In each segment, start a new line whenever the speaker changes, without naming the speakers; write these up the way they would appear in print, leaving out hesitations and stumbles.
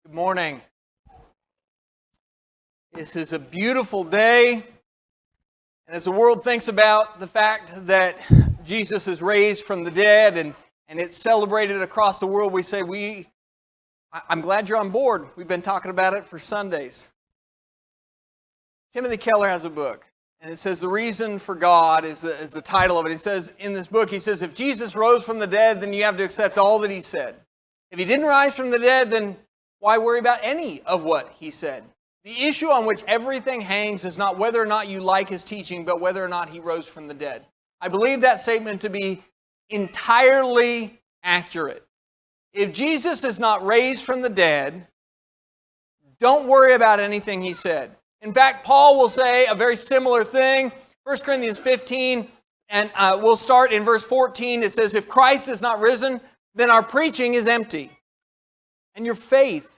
Good morning. This is a beautiful day, and as the world thinks about the fact that Jesus is raised from the dead and it's celebrated across the world, we say, I'm glad you're on board. We've been talking about it for Sundays. Timothy Keller has a book, and it says, The Reason for God is the title of it. He says, in this book, he says, if Jesus rose from the dead, then you have to accept all that he said. If he didn't rise from the dead, then why worry about any of what he said? The issue on which everything hangs is not whether or not you like his teaching, but whether or not he rose from the dead. I believe that statement to be entirely accurate. If Jesus is not raised from the dead, don't worry about anything he said. In fact, Paul will say a very similar thing. 1 Corinthians 15, and we'll start in verse 14. It says, if Christ is not risen, then our preaching is empty, and your faith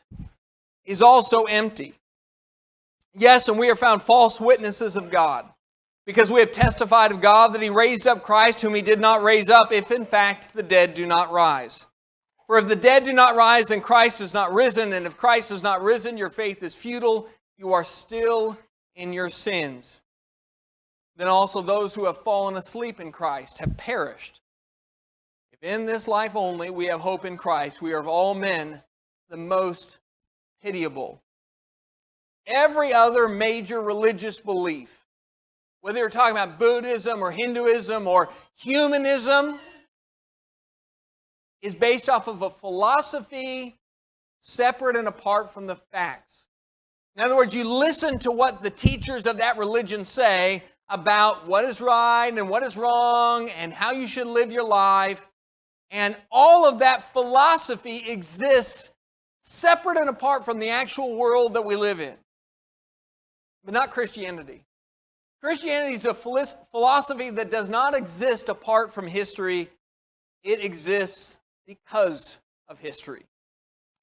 is also empty. Yes, and we are found false witnesses of God, because we have testified of God that he raised up Christ, whom he did not raise up, if in fact the dead do not rise. For if the dead do not rise, then Christ is not risen, and if Christ is not risen, your faith is futile, you are still in your sins. Then also those who have fallen asleep in Christ have perished. If in this life only we have hope in Christ, we are of all men the most pitiable. Every other major religious belief, whether you're talking about Buddhism or Hinduism or humanism, is based off of a philosophy separate and apart from the facts. In other words, you listen to what the teachers of that religion say about what is right and what is wrong and how you should live your life, and all of that philosophy exists separate and apart from the actual world that we live in. But not Christianity. Christianity is a philosophy that does not exist apart from history. It exists because of history.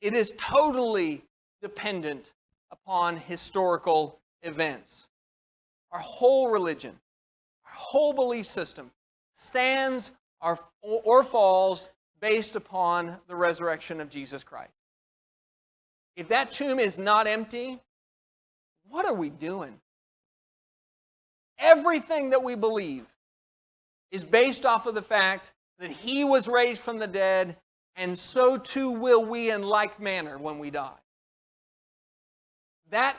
It is totally dependent upon historical events. Our whole religion, our whole belief system stands or falls based upon the resurrection of Jesus Christ. If that tomb is not empty, what are we doing? Everything that we believe is based off of the fact that he was raised from the dead, and so too will we in like manner when we die. That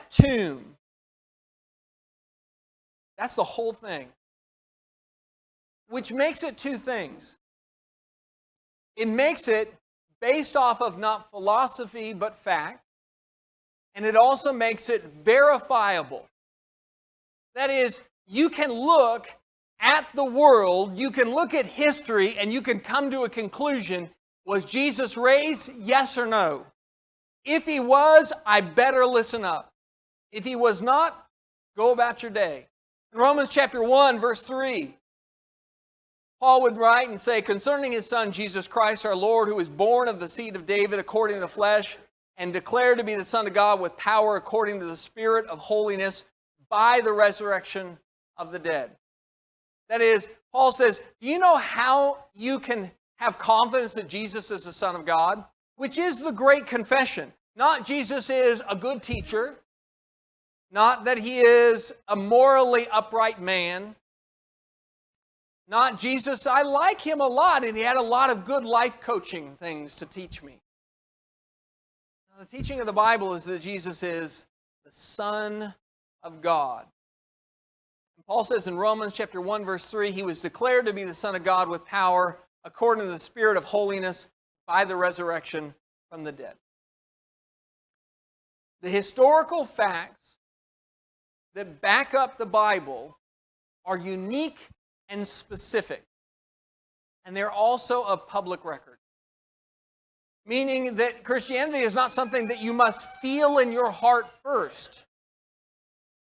tomb, that's the whole thing. Which makes it two things. It makes it based off of not philosophy but fact, and it also makes it verifiable. That is, you can look at the world, you can look at history, and you can come to a conclusion. Was Jesus raised? Yes or no? If he was, I better listen up. If he was not, go about your day. In Romans chapter 1, verse 3, Paul would write and say, concerning his Son, Jesus Christ our Lord, who was born of the seed of David according to the flesh, and declared to be the Son of God with power according to the Spirit of holiness by the resurrection of the dead. That is, Paul says, do you know how you can have confidence that Jesus is the Son of God? Which is the great confession. Not Jesus is a good teacher, not that he is a morally upright man, not Jesus, I like him a lot and he had a lot of good life coaching things to teach me. Now, the teaching of the Bible is that Jesus is the Son of God. And Paul says in Romans chapter 1 verse 3, he was declared to be the Son of God with power according to the Spirit of holiness by the resurrection from the dead. The historical facts that back up the Bible are unique and specific, and they're also of public record. Meaning that Christianity is not something that you must feel in your heart first.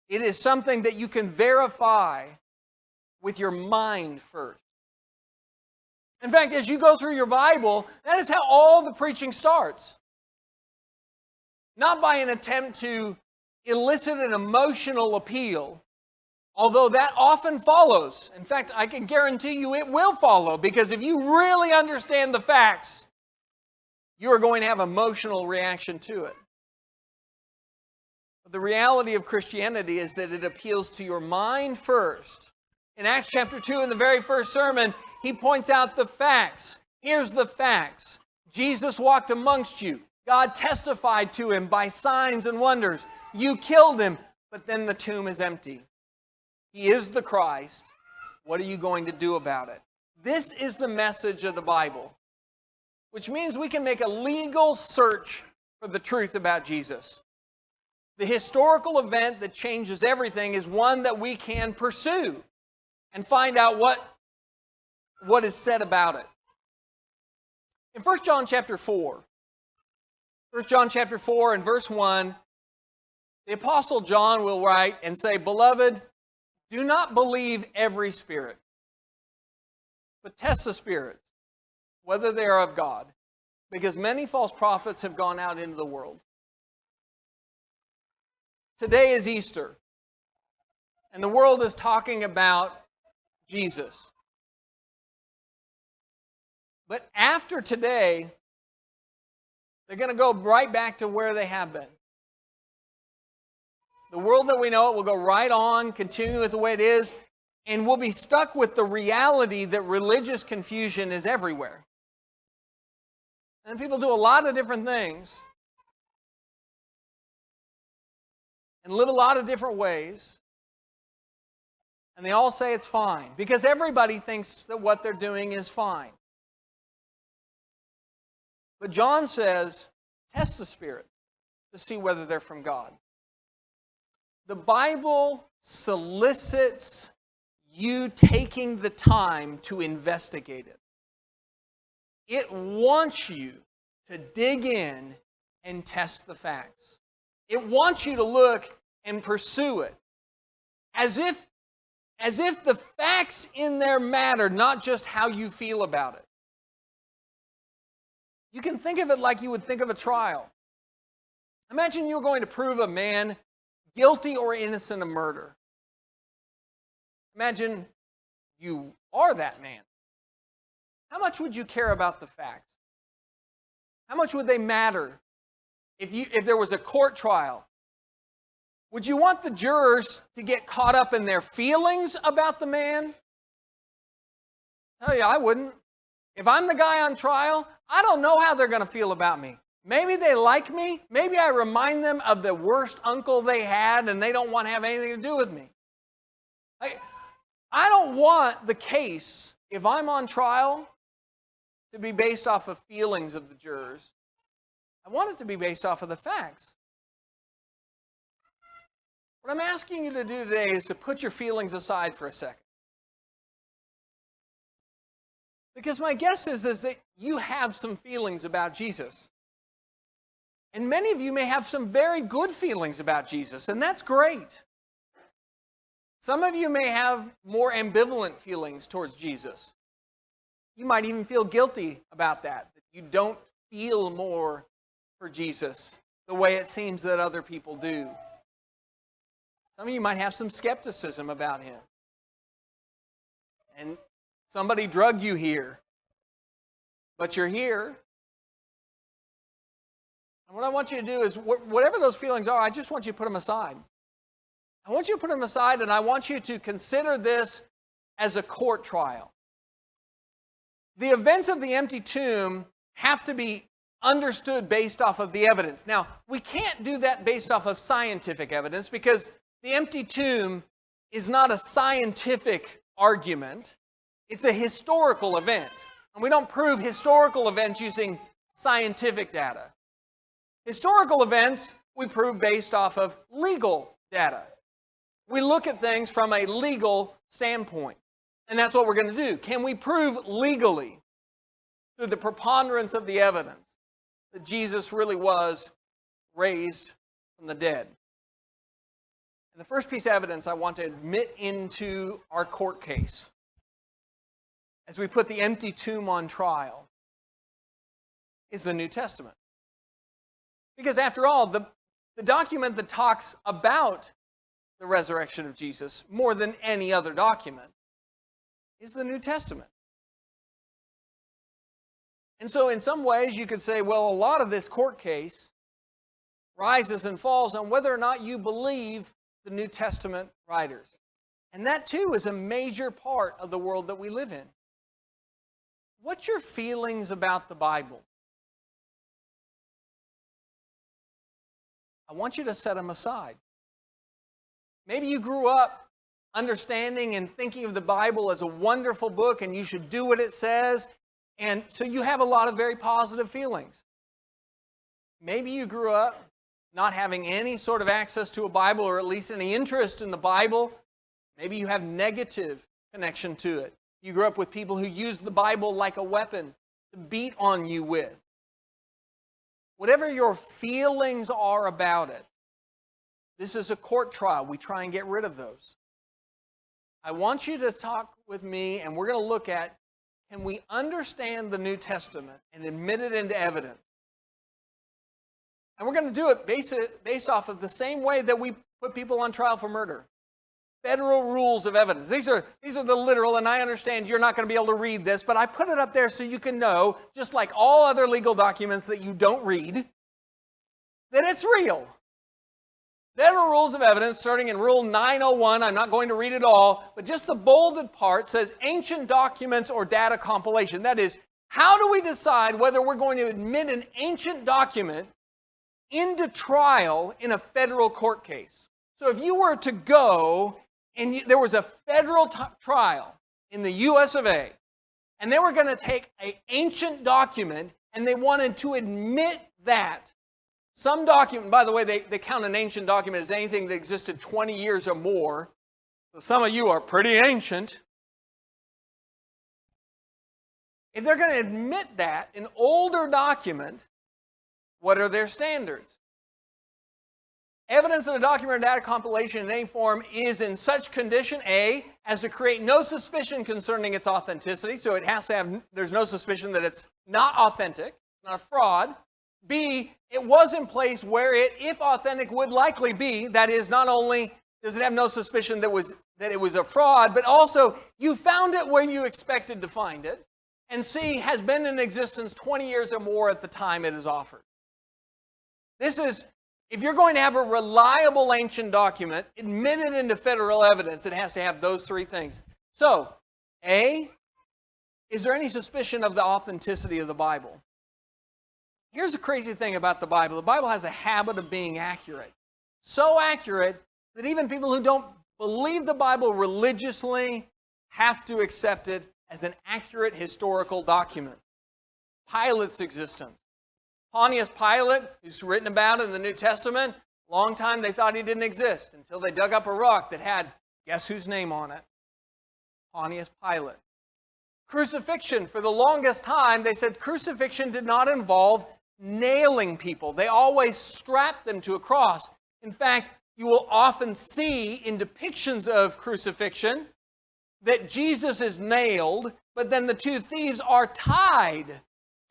It is something that you can verify with your mind first. In fact, as you go through your Bible, that is how all the preaching starts. Not by an attempt to elicit an emotional appeal, although that often follows. In fact, I can guarantee you it will follow, because if you really understand the facts, you are going to have emotional reaction to it. But the reality of Christianity is that it appeals to your mind first. In Acts chapter 2, in the very first sermon, he points out the facts. Here's the facts. Jesus walked amongst you. God testified to him by signs and wonders. You killed him, but then the tomb is empty. He is the Christ. What are you going to do about it? This is the message of the Bible, which means we can make a legal search for the truth about Jesus. The historical event that changes everything is one that we can pursue and find out what is said about it. In 1 John chapter 4, 1 John chapter 4 and verse 1, the Apostle John will write and say, "Beloved, do not believe every spirit, but test the spirits, whether they are of God, because many false prophets have gone out into the world." Today is Easter, and the world is talking about Jesus. But after today, they're going to go right back to where they have been. The world that we know it will go right on, continue with the way it is, and we'll be stuck with the reality that religious confusion is everywhere. And people do a lot of different things and live a lot of different ways, and they all say it's fine because everybody thinks that what they're doing is fine. But John says, test the spirit to see whether they're from God. The Bible solicits you taking the time to investigate it. It wants you to dig in and test the facts. It wants you to look and pursue it as if the facts in there matter, not just how you feel about it. You can think of it like you would think of a trial. Imagine you're going to prove a man guilty or innocent of murder. Imagine you are that man. How much would you care about the facts? How much would they matter if there was a court trial? Would you want the jurors to get caught up in their feelings about the man? I tell you, I wouldn't. If I'm the guy on trial, I don't know how they're going to feel about me. Maybe they like me. Maybe I remind them of the worst uncle they had and they don't want to have anything to do with me. I don't want the case, if I'm on trial, to be based off of feelings of the jurors. I want it to be based off of the facts. What I'm asking you to do today is to put your feelings aside for a second. Because my guess is that you have some feelings about Jesus. And many of you may have some very good feelings about Jesus, and that's great. Some of you may have more ambivalent feelings towards Jesus. You might even feel guilty about that you don't feel more for Jesus the way it seems that other people do. Some of you might have some skepticism about him. And somebody drug you here, but you're here. And what I want you to do is, whatever those feelings are, I just want you to put them aside. I want you to put them aside, and I want you to consider this as a court trial. The events of the empty tomb have to be understood based off of the evidence. Now, we can't do that based off of scientific evidence because the empty tomb is not a scientific argument. It's a historical event. And we don't prove historical events using scientific data. Historical events we prove based off of legal data. We look at things from a legal standpoint. And that's what we're going to do. Can we prove legally, through the preponderance of the evidence, that Jesus really was raised from the dead? And the first piece of evidence I want to admit into our court case, as we put the empty tomb on trial, is the New Testament. Because after all, the document that talks about the resurrection of Jesus more than any other document is the New Testament. And so in some ways you could say, well, a lot of this court case rises and falls on whether or not you believe the New Testament writers. And that too is a major part of the world that we live in. What's your feelings about the Bible? I want you to set them aside. Maybe you grew up understanding and thinking of the Bible as a wonderful book and you should do what it says, and so you have a lot of very positive feelings. Maybe you grew up not having any sort of access to a Bible or at least any interest in the Bible. Maybe you have negative connection to it. You grew up with people who used the Bible like a weapon to beat on you with. Whatever your feelings are about it, this is a court trial. We try and get rid of those. I want you to talk with me, and we're going to look at, can we understand the New Testament and admit it into evidence? And we're going to do it based off of the same way that we put people on trial for murder. Federal rules of evidence. These are the literal, and I understand you're not going to be able to read this, but I put it up there so you can know, just like all other legal documents that you don't read, that it's real. Federal rules of evidence, starting in Rule 901, I'm not going to read it all, but just the bolded part says ancient documents or data compilation. That is, how do we decide whether we're going to admit an ancient document into trial in a federal court case? So if you were to go and there was a federal trial in the US of A, and they were going to take an ancient document and they wanted to admit that, some document, by the way, they count an ancient document as anything that existed 20 years or more. So some of you are pretty ancient. If they're going to admit that, an older document, what are their standards? Evidence of a document or data compilation in any form is in such condition, A, as to create no suspicion concerning its authenticity. So it has to have, there's no suspicion that it's not authentic, not a fraud. B, it was in place where it, if authentic, would likely be. That is, not only does it have no suspicion that it was a fraud, but also you found it where you expected to find it. And C, has been in existence 20 years or more at the time it is offered. This is, if you're going to have a reliable ancient document admitted into federal evidence, it has to have those three things. So, A, is there any suspicion of the authenticity of the Bible? Here's the crazy thing about the Bible. The Bible has a habit of being accurate. So accurate that even people who don't believe the Bible religiously have to accept it as an accurate historical document. Pilate's existence. Pontius Pilate, who's written about in the New Testament, a long time they thought he didn't exist until they dug up a rock that had, guess whose name on it? Pontius Pilate. Crucifixion. For the longest time, they said crucifixion did not involve nailing people. They always strapped them to a cross. In fact, you will often see in depictions of crucifixion that Jesus is nailed, but then the two thieves are tied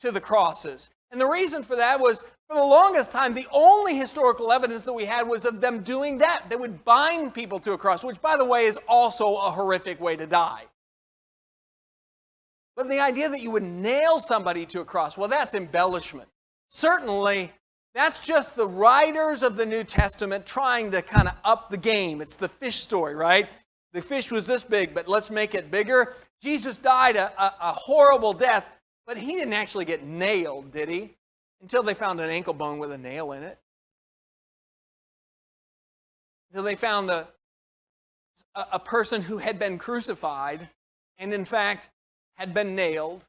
to the crosses. And the reason for that was, for the longest time, the only historical evidence that we had was of them doing that. They would bind people to a cross, which, by the way, is also a horrific way to die. But the idea that you would nail somebody to a cross, well, that's embellishment. Certainly, that's just the writers of the New Testament trying to kind of up the game. It's the fish story, right? The fish was this big, but let's make it bigger. Jesus died a horrible death, but he didn't actually get nailed, did he? Until they found an ankle bone with a nail in it. Until they found a person who had been crucified and, in fact, had been nailed.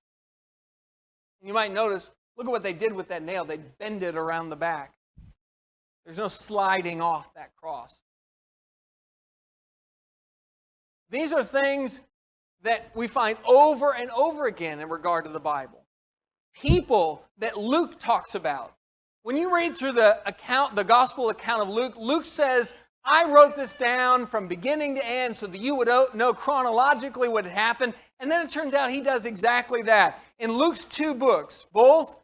You might notice, look at what they did with that nail. They bend it around the back. There's no sliding off that cross. These are things that we find over and over again in regard to the Bible. People that Luke talks about. When you read through the gospel account of Luke, Luke says, I wrote this down from beginning to end so that you would know chronologically what had happened. And then it turns out he does exactly that. In Luke's two books, both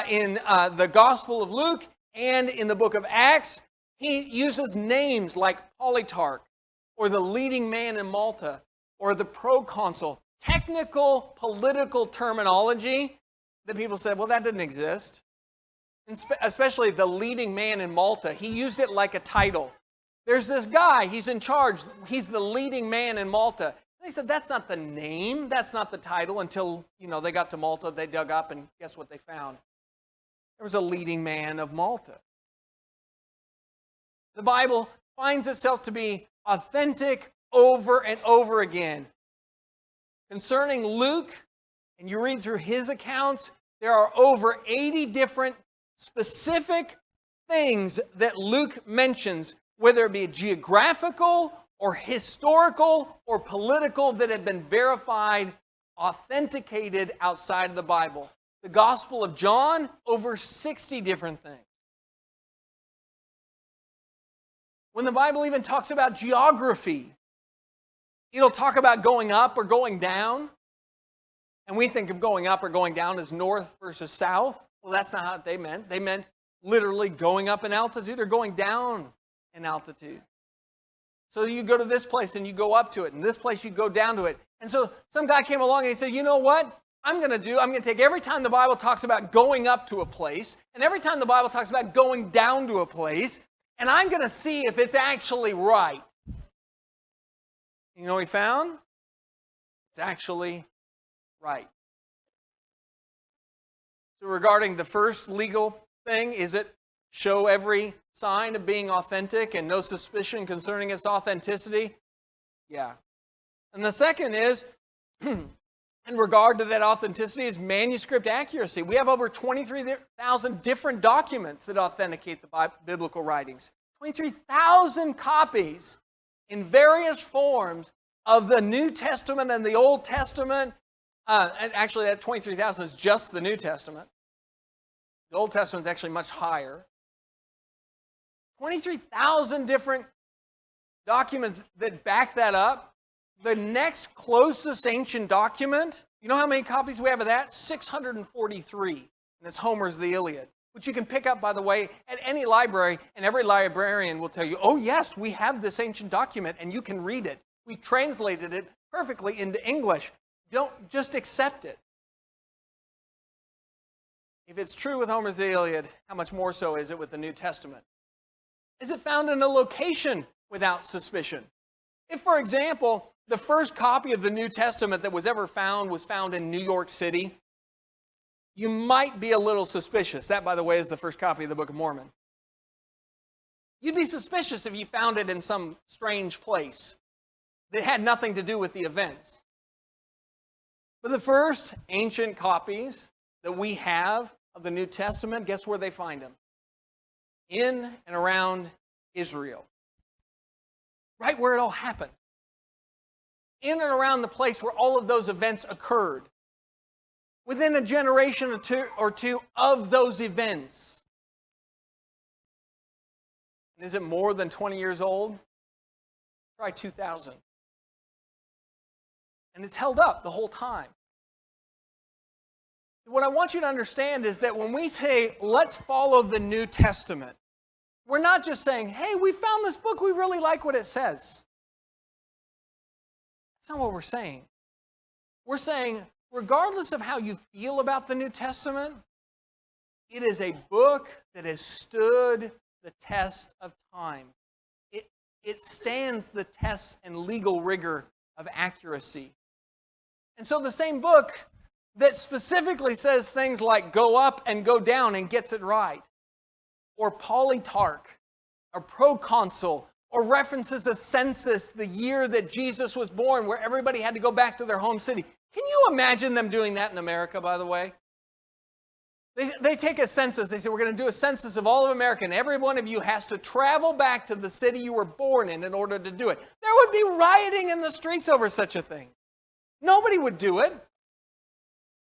in the Gospel of Luke and in the book of Acts, he uses names like Polytarch, or the leading man in Malta, or the proconsul. Technical political terminology that people said, well, that didn't exist. And especially the leading man in Malta. He used it like a title. There's this guy, he's in charge. He's the leading man in Malta. And they said, that's not the name, that's not the title, until, they got to Malta, they dug up, and guess what they found? There was a leading man of Malta. The Bible finds itself to be authentic over and over again. Concerning Luke, and you read through his accounts, there are over 80 different specific things that Luke mentions, whether it be geographical or historical or political, that have been verified, authenticated outside of the Bible. The Gospel of John, over 60 different things. When the Bible even talks about geography, it'll talk about going up or going down. And we think of going up or going down as north versus south. Well, that's not what they meant. They meant literally going up in altitude or going down in altitude. So you go to this place and you go up to it, and this place you go down to it. And so some guy came along and he said, you know what? I'm going to take every time the Bible talks about going up to a place, and every time the Bible talks about going down to a place, and I'm going to see if it's actually right. You know what he found? It's actually right. So regarding the first legal thing, is it show every sign of being authentic and no suspicion concerning its authenticity? Yeah. And the second is, in regard to that authenticity, is manuscript accuracy. We have over 23,000 different documents that authenticate the biblical writings. 23,000 copies in various forms of the New Testament and the Old Testament. And actually, that 23,000 is just the New Testament. The Old Testament is actually much higher. 23,000 different documents that back that up. The next closest ancient document, you know how many copies we have of that? 643. And it's Homer's The Iliad, which you can pick up, by the way, at any library, and every librarian will tell you, oh yes, we have this ancient document, and you can read it. We translated it perfectly into English. Don't just accept it. If it's true with Homer's The Iliad, how much more so is it with the New Testament? Is it found in a location without suspicion? If, for example, the first copy of the New Testament that was ever found was found in New York City, you might be a little suspicious. That, by the way, is the first copy of the Book of Mormon. You'd be suspicious if you found it in some strange place that had nothing to do with the events. But the first ancient copies that we have of the New Testament, guess where they find them? In and around Israel. Right where it all happened. In and around the place where all of those events occurred. Within a generation or two of those events. And is it more than 20 years old? Try 2,000. And it's held up the whole time. What I want you to understand is that when we say, let's follow the New Testament, we're not just saying, hey, we found this book, we really like what it says. That's not what we're saying. We're saying, regardless of how you feel about the New Testament, it is a book that has stood the test of time. It stands the test and legal rigor of accuracy. And so the same book that specifically says things like go up and go down and gets it right, or Polytarch, or proconsul, or references a census the year that Jesus was born where everybody had to go back to their home city. Can you imagine them doing that in America, by the way? They take a census. They say, we're going to do a census of all of America, and every one of you has to travel back to the city you were born in order to do it. There would be rioting in the streets over such a thing. Nobody would do it.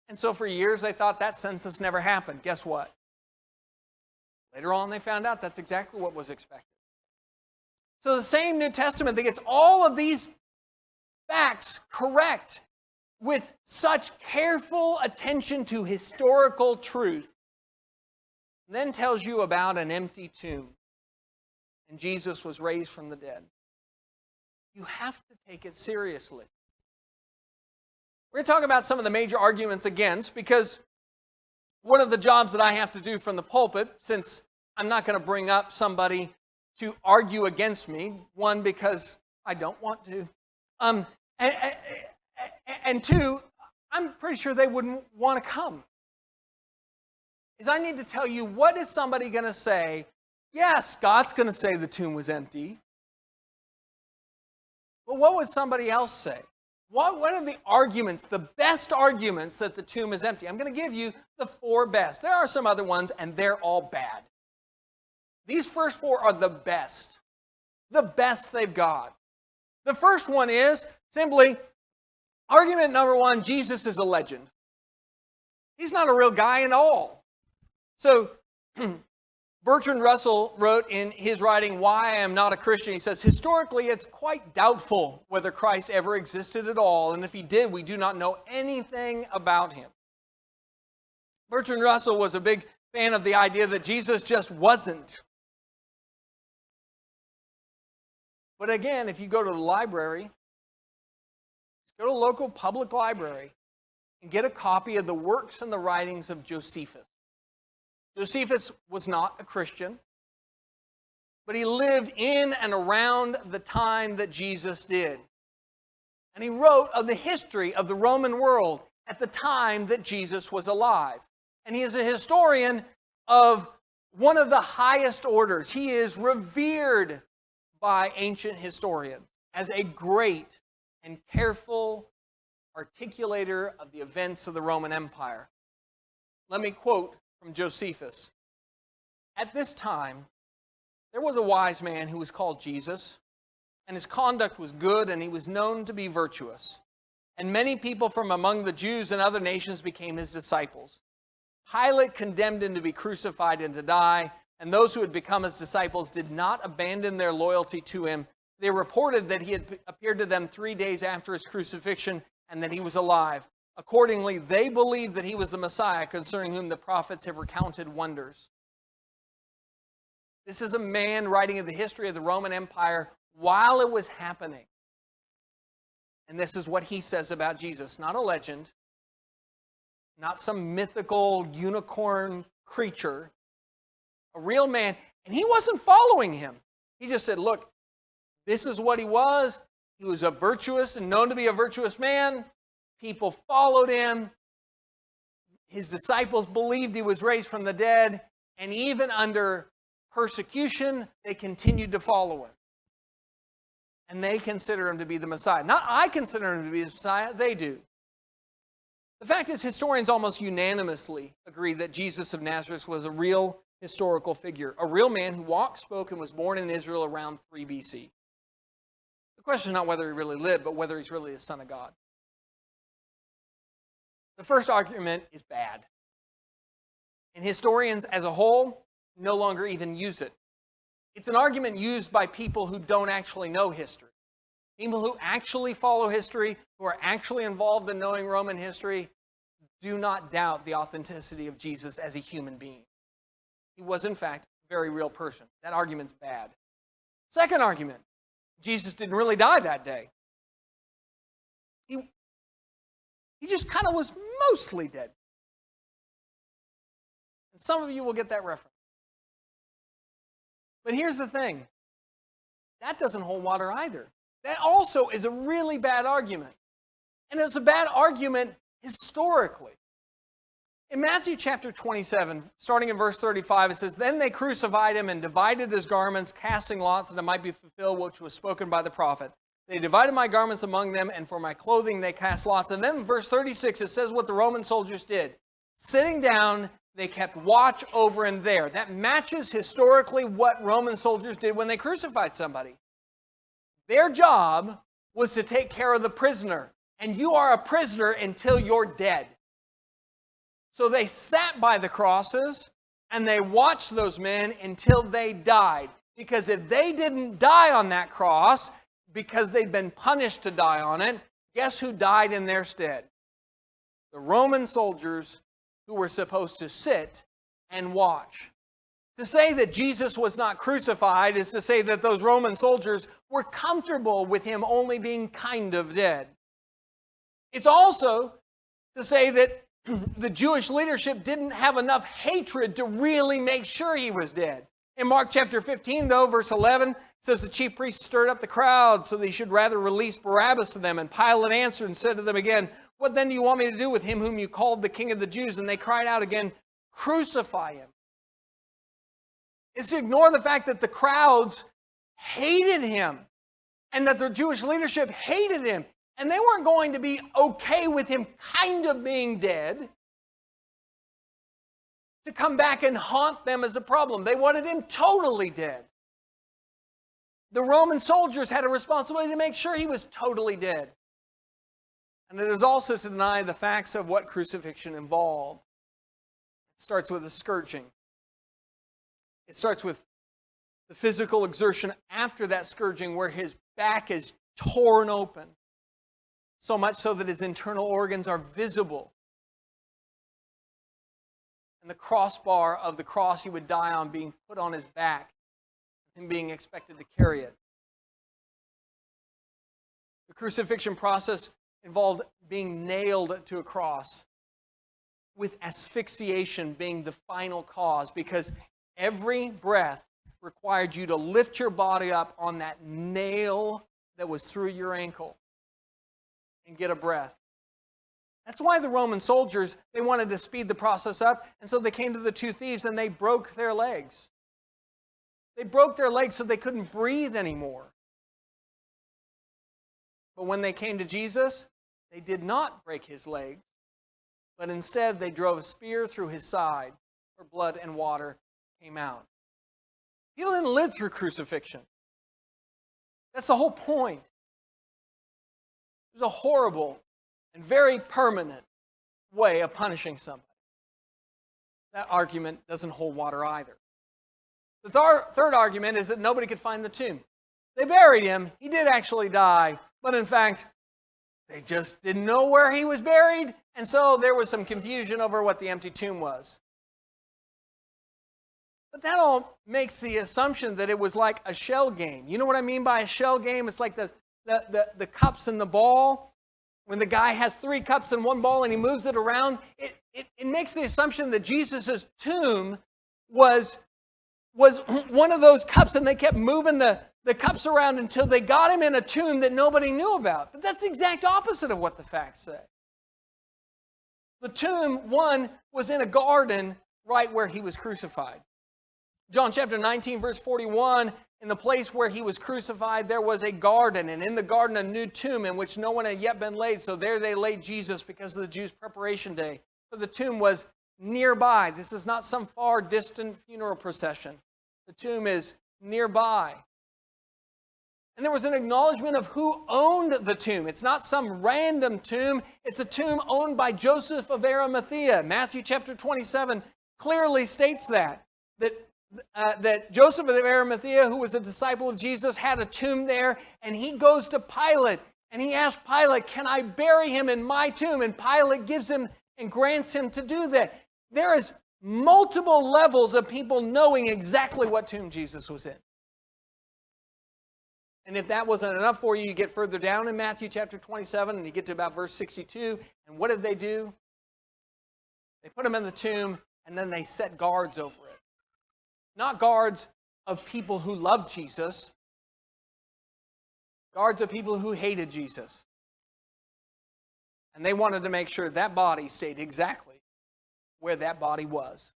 And so for years they thought that census never happened. Guess what? Later on they found out that's exactly what was expected. So the same New Testament that gets all of these facts correct with such careful attention to historical truth, then tells you about an empty tomb and Jesus was raised from the dead. You have to take it seriously. We're going to talk about some of the major arguments against, because one of the jobs that I have to do from the pulpit, since I'm not going to bring up somebody to argue against me, one, because I don't want to, and two, I'm pretty sure they wouldn't want to come, is I need to tell you, what is somebody going to say? Yeah, Scott's going to say the tomb was empty. But what would somebody else say? What are the arguments, the best arguments that the tomb is empty? I'm going to give you the 4 best. There are some other ones, and they're all bad. These first 4 are the best they've got. The first one is simply, argument number 1, Jesus is a legend. He's not a real guy at all. So, Bertrand Russell wrote in his writing, Why I Am Not a Christian, he says, historically, it's quite doubtful whether Christ ever existed at all, and if he did, we do not know anything about him. Bertrand Russell was a big fan of the idea that Jesus just wasn't. But again, if you go to the library, go to a local public library and get a copy of the works and the writings of Josephus. Josephus was not a Christian, but he lived in and around the time that Jesus did. And he wrote of the history of the Roman world at the time that Jesus was alive. And he is a historian of one of the highest orders. He is revered by ancient historians as a great and careful articulator of the events of the Roman Empire. Let me quote from Josephus. At this time, there was a wise man who was called Jesus, and his conduct was good, and he was known to be virtuous. And many people from among the Jews and other nations became his disciples. Pilate condemned him to be crucified and to die, and those who had become his disciples did not abandon their loyalty to him. They reported that he had appeared to them 3 days after his crucifixion and that he was alive. Accordingly, they believed that he was the Messiah, concerning whom the prophets have recounted wonders. This is a man writing of the history of the Roman Empire while it was happening. And this is what he says about Jesus. Not a legend, not some mythical unicorn creature, a real man. And he wasn't following him. He just said, look, this is what he was. He was a virtuous and known to be a virtuous man. People followed him. His disciples believed he was raised from the dead. And even under persecution, they continued to follow him. And they consider him to be the Messiah. Not I consider him to be the Messiah, they do. The fact is, historians almost unanimously agree that Jesus of Nazareth was a real historical figure, a real man who walked, spoke, and was born in Israel around 3 BC. The question is not whether he really lived, but whether he's really the Son of God. The first argument is bad. And historians as a whole no longer even use it. It's an argument used by people who don't actually know history. People who actually follow history, who are actually involved in knowing Roman history, do not doubt the authenticity of Jesus as a human being. He was, in fact, a very real person. That argument's bad. Second argument, Jesus didn't really die that day. He just kind of was mostly dead. And some of you will get that reference. But here's the thing. That doesn't hold water either. That also is a really bad argument. And it's a bad argument historically. In Matthew chapter 27, starting in verse 35, it says, Then they crucified him and divided his garments, casting lots that it might be fulfilled which was spoken by the prophet. They divided my garments among them, and for my clothing they cast lots. And then in verse 36, it says what the Roman soldiers did. Sitting down, they kept watch over him there. That matches historically what Roman soldiers did when they crucified somebody. Their job was to take care of the prisoner. And you are a prisoner until you're dead. So they sat by the crosses and they watched those men until they died. Because if they didn't die on that cross, because they'd been punished to die on it, guess who died in their stead? The Roman soldiers who were supposed to sit and watch. To say that Jesus was not crucified is to say that those Roman soldiers were comfortable with him only being kind of dead. It's also to say that the Jewish leadership didn't have enough hatred to really make sure he was dead. In Mark chapter 15, though, verse 11, says the chief priests stirred up the crowd so they should rather release Barabbas to them. And Pilate answered and said to them again, "What then do you want me to do with him whom you called the King of the Jews?" And they cried out again, "Crucify him." It's to ignore the fact that the crowds hated him and that the Jewish leadership hated him. And they weren't going to be okay with him kind of being dead to come back and haunt them as a problem. They wanted him totally dead. The Roman soldiers had a responsibility to make sure he was totally dead. And it is also to deny the facts of what crucifixion involved. It starts with a scourging. It starts with the physical exertion after that scourging where his back is torn open, so much so that his internal organs are visible. And the crossbar of the cross he would die on being put on his back and being expected to carry it. The crucifixion process involved being nailed to a cross, with asphyxiation being the final cause, because every breath required you to lift your body up on that nail that was through your ankle and get a breath. That's why the Roman soldiers, they wanted to speed the process up, and so they came to the two thieves and they broke their legs. They broke their legs so they couldn't breathe anymore. But when they came to Jesus, they did not break his legs, but instead they drove a spear through his side, where blood and water came out. He didn't live through crucifixion. That's the whole point. It was a horrible and very permanent way of punishing somebody. That argument doesn't hold water either. The third argument is that nobody could find the tomb. They buried him. He did actually die, but in fact, they just didn't know where he was buried, and so there was some confusion over what the empty tomb was. But that all makes the assumption that it was like a shell game. You know what I mean by a shell game? It's like the cups and the ball. When the guy has 3 cups and 1 ball and he moves it around, it makes the assumption that Jesus' tomb was one of those cups, and they kept moving the cups around until they got him in a tomb that nobody knew about. But that's the exact opposite of what the facts say. The tomb, one, was in a garden right where he was crucified. John chapter 19, verse 41, in the place where he was crucified, there was a garden, and in the garden a new tomb in which no one had yet been laid. So there they laid Jesus because of the Jews' preparation day. So the tomb was nearby. This is not some far distant funeral procession. The tomb is nearby. And there was an acknowledgement of who owned the tomb. It's not some random tomb. It's a tomb owned by Joseph of Arimathea. Matthew chapter 27 clearly states that Joseph of Arimathea, who was a disciple of Jesus, had a tomb there, and he goes to Pilate, and he asks Pilate, "Can I bury him in my tomb?" And Pilate gives him and grants him to do that. There is multiple levels of people knowing exactly what tomb Jesus was in. And if that wasn't enough for you, you get further down in Matthew chapter 27, and you get to about verse 62, and what did they do? They put him in the tomb, and then they set guards over it. Not guards of people who loved Jesus. Guards of people who hated Jesus. And they wanted to make sure that body stayed exactly where that body was.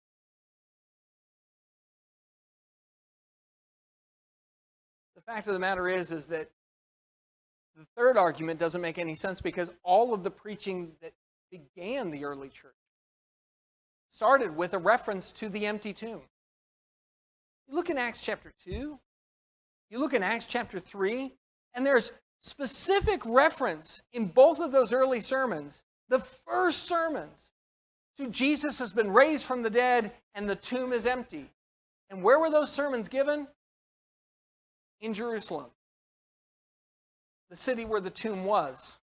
The fact of the matter is that the third argument doesn't make any sense, because all of the preaching that began the early church started with a reference to the empty tomb. You look in Acts chapter 2, you look in Acts chapter 3, and there's specific reference in both of those early sermons, the first sermons, to Jesus has been raised from the dead and the tomb is empty. And where were those sermons given? In Jerusalem, the city where the tomb was.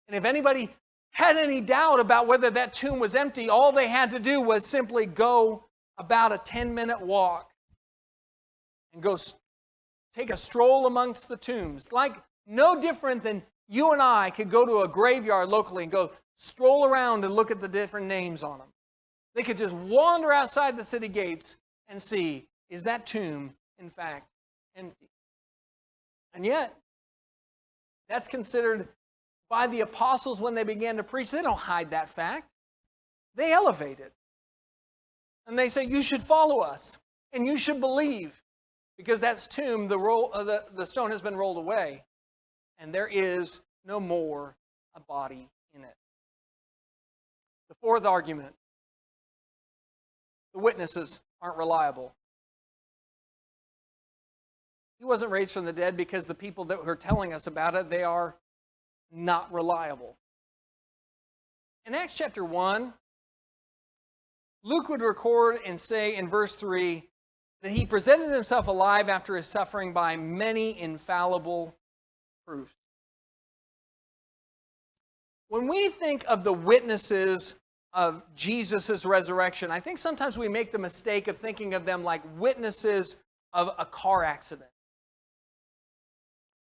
And if anybody had any doubt about whether that tomb was empty, all they had to do was simply go about a 10-minute walk and go take a stroll amongst the tombs. Like no different than you and I could go to a graveyard locally and go stroll around and look at the different names on them. They could just wander outside the city gates and see, is that tomb, in fact, empty? And yet, that's considered by the apostles when they began to preach. They don't hide that fact. They elevate it. And they say, you should follow us, and you should believe, because that tomb, the stone has been rolled away, and there is no more a body in it. The fourth argument, the witnesses aren't reliable. He wasn't raised from the dead because the people that were telling us about it, they are not reliable. In Acts chapter 1, Luke would record and say in verse 3 that he presented himself alive after his suffering by many infallible proofs. When we think of the witnesses of Jesus' resurrection, I think sometimes we make the mistake of thinking of them like witnesses of a car accident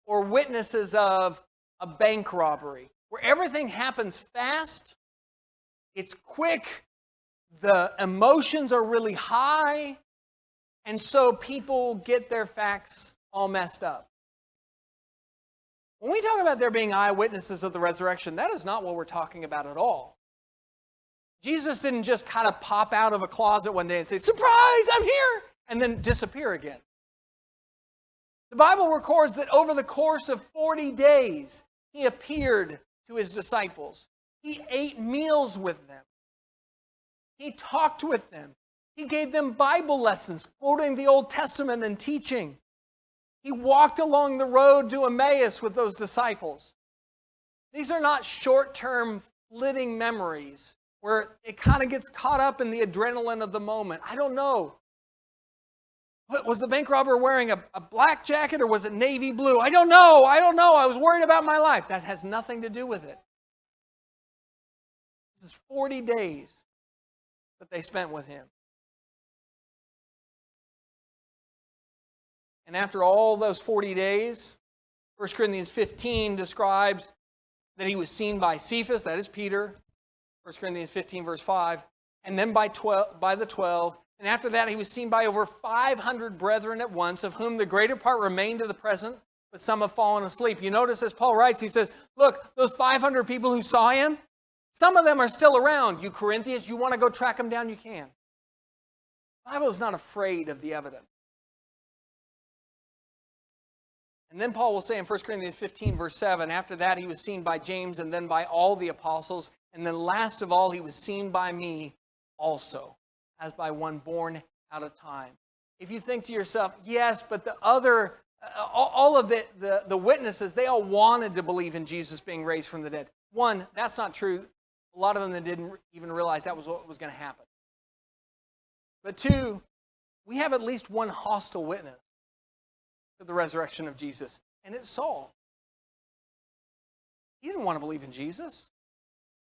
or witnesses of a bank robbery, where everything happens fast, it's quick, the emotions are really high, and so people get their facts all messed up. When we talk about there being eyewitnesses of the resurrection, that is not what we're talking about at all. Jesus didn't just kind of pop out of a closet one day and say, "Surprise, I'm here," and then disappear again. The Bible records that over the course of 40 days, he appeared to his disciples. He ate meals with them. He talked with them. He gave them Bible lessons, quoting the Old Testament and teaching. He walked along the road to Emmaus with those disciples. These are not short-term flitting memories where it kind of gets caught up in the adrenaline of the moment. I don't know. Was the bank robber wearing a black jacket or was it navy blue? I don't know. I was worried about my life. That has nothing to do with it. This is 40 days that they spent with him. And after all those 40 days, 1 Corinthians 15 describes that he was seen by Cephas, that is Peter, 1 Corinthians 15 verse 5, and then by the 12. And after that, he was seen by over 500 brethren at once, of whom the greater part remain to the present, but some have fallen asleep. You notice as Paul writes, he says, look, those 500 people who saw him, some of them are still around. You Corinthians, you want to go track them down, you can. The Bible is not afraid of the evidence. And then Paul will say in 1 Corinthians 15, verse 7, after that he was seen by James and then by all the apostles, and then last of all he was seen by me also, as by one born out of time. If you think to yourself, yes, but the other, all of the witnesses, they all wanted to believe in Jesus being raised from the dead. One, that's not true. A lot of them that didn't even realize that was what was going to happen. But two, we have at least one hostile witness to the resurrection of Jesus, and it's Saul. He didn't want to believe in Jesus.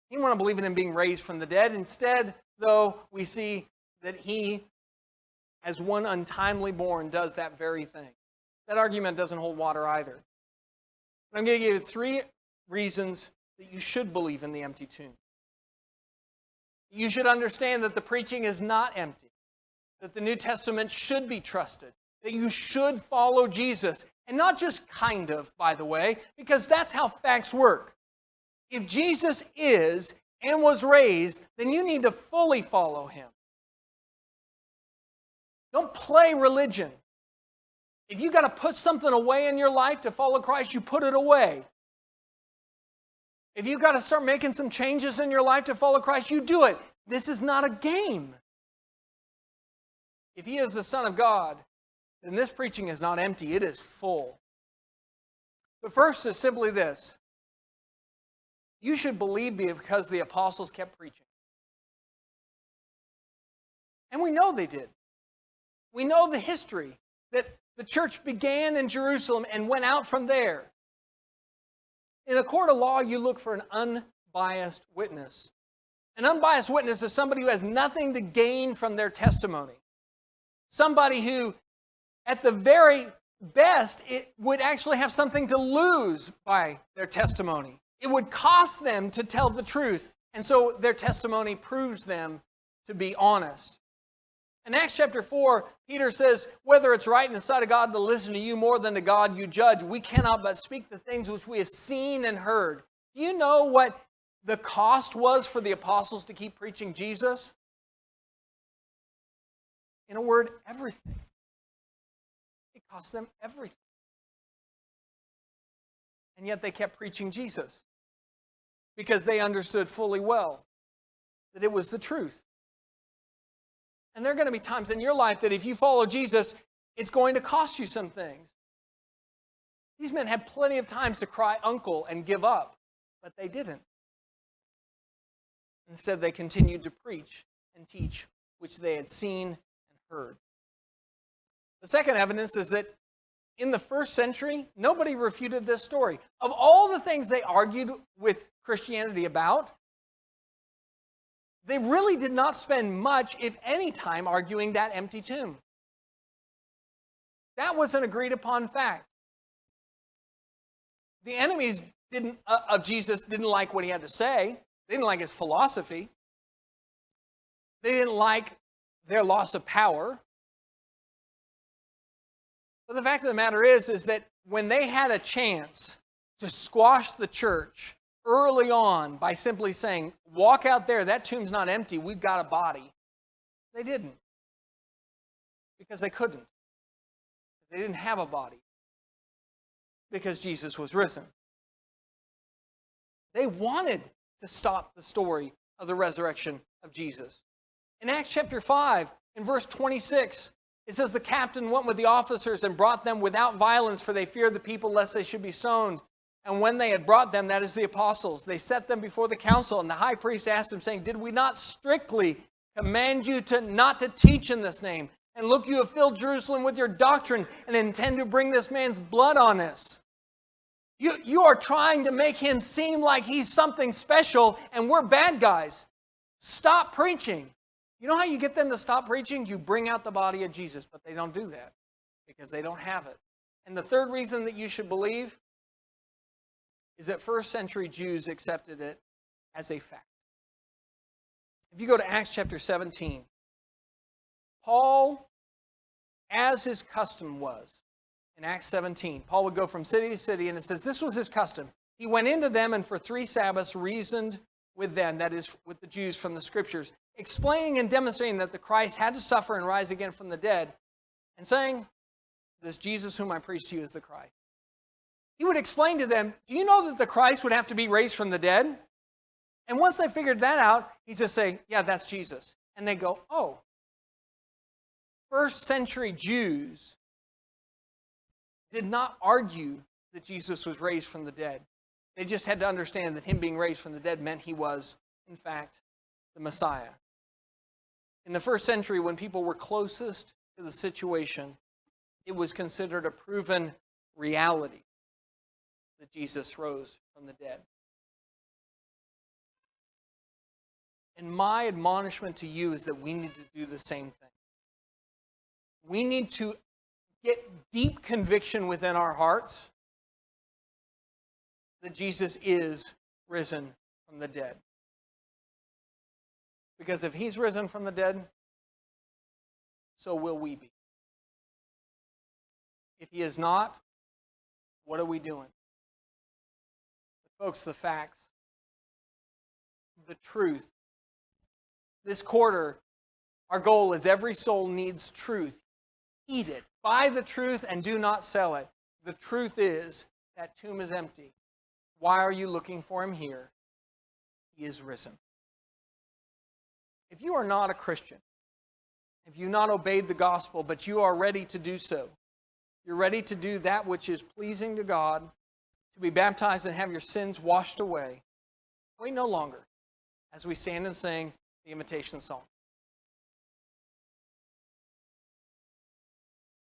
He didn't want to believe in him being raised from the dead. Instead, though, we see that he, as one untimely born, does that very thing. That argument doesn't hold water either. But I'm going to give you 3 reasons that you should believe in the empty tomb. You should understand that the preaching is not empty, that the New Testament should be trusted, that you should follow Jesus, and not just kind of, by the way, because that's how facts work. If Jesus is and was raised, then you need to fully follow him. Don't play religion. If you got to put something away in your life to follow Christ, you put it away. If you've got to start making some changes in your life to follow Christ, you do it. This is not a game. If he is the Son of God, then this preaching is not empty, it is full. The first is simply this. You should believe because the apostles kept preaching. And we know they did. We know the history, that the church began in Jerusalem and went out from there. In a court of law, you look for an unbiased witness. An unbiased witness is somebody who has nothing to gain from their testimony. Somebody who, at the very best, it would actually have something to lose by their testimony. It would cost them to tell the truth. And so their testimony proves them to be honest. In Acts chapter 4, Peter says, whether it's right in the sight of God to listen to you more than to God you judge, we cannot but speak the things which we have seen and heard. Do you know what the cost was for the apostles to keep preaching Jesus? In a word, everything. It cost them everything. And yet they kept preaching Jesus because they understood fully well that it was the truth. And there are going to be times in your life that if you follow Jesus, it's going to cost you some things. These men had plenty of times to cry uncle and give up, but they didn't. Instead, they continued to preach and teach, which they had seen and heard. The second evidence is that in the first century, nobody refuted this story. Of all the things they argued with Christianity about, they really did not spend much, if any, time arguing that empty tomb. That was an agreed upon fact. The enemies of Jesus didn't like what he had to say. They didn't like his philosophy. They didn't like their loss of power. But the fact of the matter is that when they had a chance to squash the church early on by simply saying, walk out there, that tomb's not empty, we've got a body, they didn't. Because they couldn't. They didn't have a body. Because Jesus was risen. They wanted to stop the story of the resurrection of Jesus. In Acts chapter 5, in verse 26, it says, the captain went with the officers and brought them without violence, for they feared the people lest they should be stoned. And when they had brought them, that is the apostles, they set them before the council. And the high priest asked them, saying, did we not strictly command you not to teach in this name? And look, you have filled Jerusalem with your doctrine and intend to bring this man's blood on us. You are trying to make him seem like he's something special, and we're bad guys. Stop preaching. You know how you get them to stop preaching? You bring out the body of Jesus, but they don't do that because they don't have it. And the third reason that you should believe is that first century Jews accepted it as a fact. If you go to Acts chapter 17, Paul, as his custom was, in Acts 17, Paul would go from city to city, and it says this was his custom. He went into them and for 3 Sabbaths reasoned with them, that is, with the Jews from the Scriptures, explaining and demonstrating that the Christ had to suffer and rise again from the dead, and saying, this Jesus whom I preach to you is the Christ. He would explain to them, do you know that the Christ would have to be raised from the dead? And once they figured that out, he'd just say, yeah, that's Jesus. And they go, oh. First century Jews did not argue that Jesus was raised from the dead. They just had to understand that him being raised from the dead meant he was, in fact, the Messiah. In the first century, when people were closest to the situation, it was considered a proven reality that Jesus rose from the dead. And my admonishment to you is that we need to do the same thing. We need to get deep conviction within our hearts that Jesus is risen from the dead. Because if he's risen from the dead, so will we be. If he is not, what are we doing? But folks, the facts, the truth. This quarter, our goal is every soul needs truth. Eat it. Buy the truth and do not sell it. The truth is that tomb is empty. Why are you looking for him here? He is risen. If you are not a Christian, if you've not obeyed the gospel, but you are ready to do so, you're ready to do that which is pleasing to God, to be baptized and have your sins washed away, wait no longer as we stand and sing the invitation song.